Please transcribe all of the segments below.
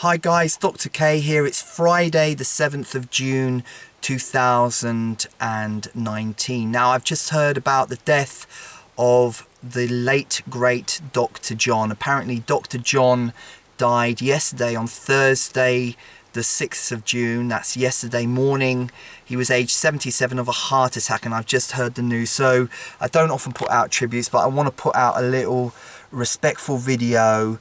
Hi guys, Dr. K here. It's Friday the 7th of June 2019. Now I've just heard about the death of the late great Dr. John. Apparently Dr. John died yesterday on Thursday the 6th of June. That's yesterday morning. He was aged 77 of a heart attack, and I've just heard the news. So I don't often put out tributes, but I want to put out a little respectful video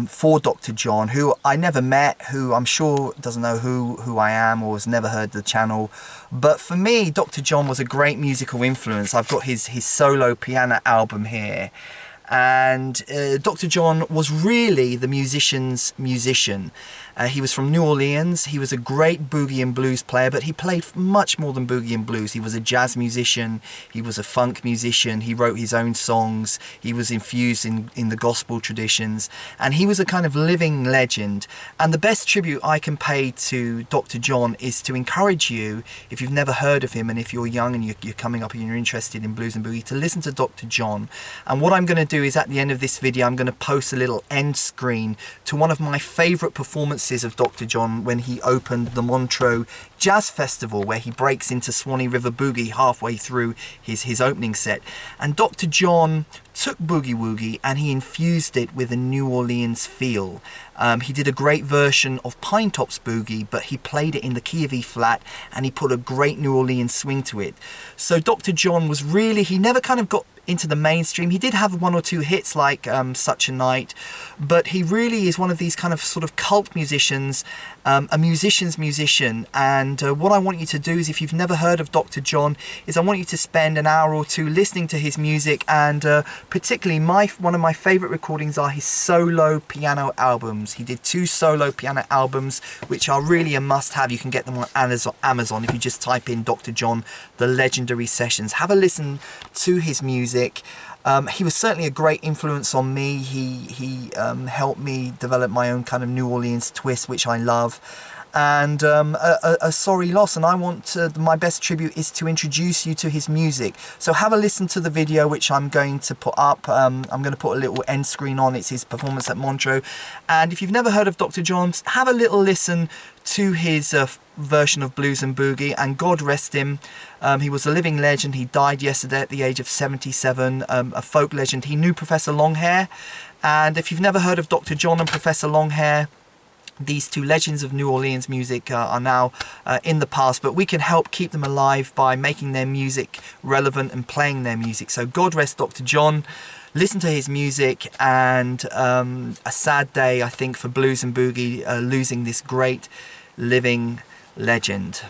for Dr. John, who I never met, who I'm sure doesn't know who I am or has never heard the channel. But for me, Dr. John was a great musical influence. I've got his solo piano album here. And Dr. John was really the musician's musician. He was from New Orleans. He was a great boogie and blues player, but he played much more than boogie and blues. He was a jazz musician. He was a funk musician. He wrote his own songs. He was infused in the gospel traditions. And he was a kind of living legend. And the best tribute I can pay to Dr. John is to encourage you, if you've never heard of him, and if you're young and you're coming up and you're interested in blues and boogie, to listen to Dr. John. And what I'm going to do is, at the end of this video, I'm going to post a little end screen to one of my favourite performances of Dr. John when he opened the Montreux Jazz Festival, where he breaks into Swanee River Boogie halfway through his opening set. And Dr. John took boogie woogie and he infused it with a New Orleans feel. He did a great version of Pine Tops Boogie, but he played it in the key of E flat and he put a great New Orleans swing to it. So Dr. John was really, he never kind of got into the mainstream. He did have one or two hits like Such a Night, but he really is one of these kind of sort of cult musicians, a musician's musician. And what I want you to do is, if you've never heard of Dr. John, is I want you to spend an hour or two listening to his music, and particularly one of my favorite recordings are his solo piano albums. He did 2 solo piano albums which are really a must-have. You can get them on Amazon if you just type in Dr. John The Legendary Sessions. Have a listen to his music. He was certainly a great influence on me. He helped me develop my own kind of New Orleans twist, which I love. And a sorry loss, and I want my best tribute is to introduce you to his music. So have a listen to the video which I'm going to put up. I'm going to put a little end screen on. It's his performance at Montreux. And if you've never heard of Dr. John, have a little listen to his version of Blues and Boogie, and God rest him. He was a living legend. He died yesterday at the age of 77, a folk legend. He knew Professor Longhair, and if you've never heard of Dr. John and Professor Longhair, these 2 legends of New Orleans music are now in the past, but we can help keep them alive by making their music relevant and playing their music. So God rest Dr. John. Listen to his music, and a sad day, I think, for Blues and Boogie, losing this great living legend.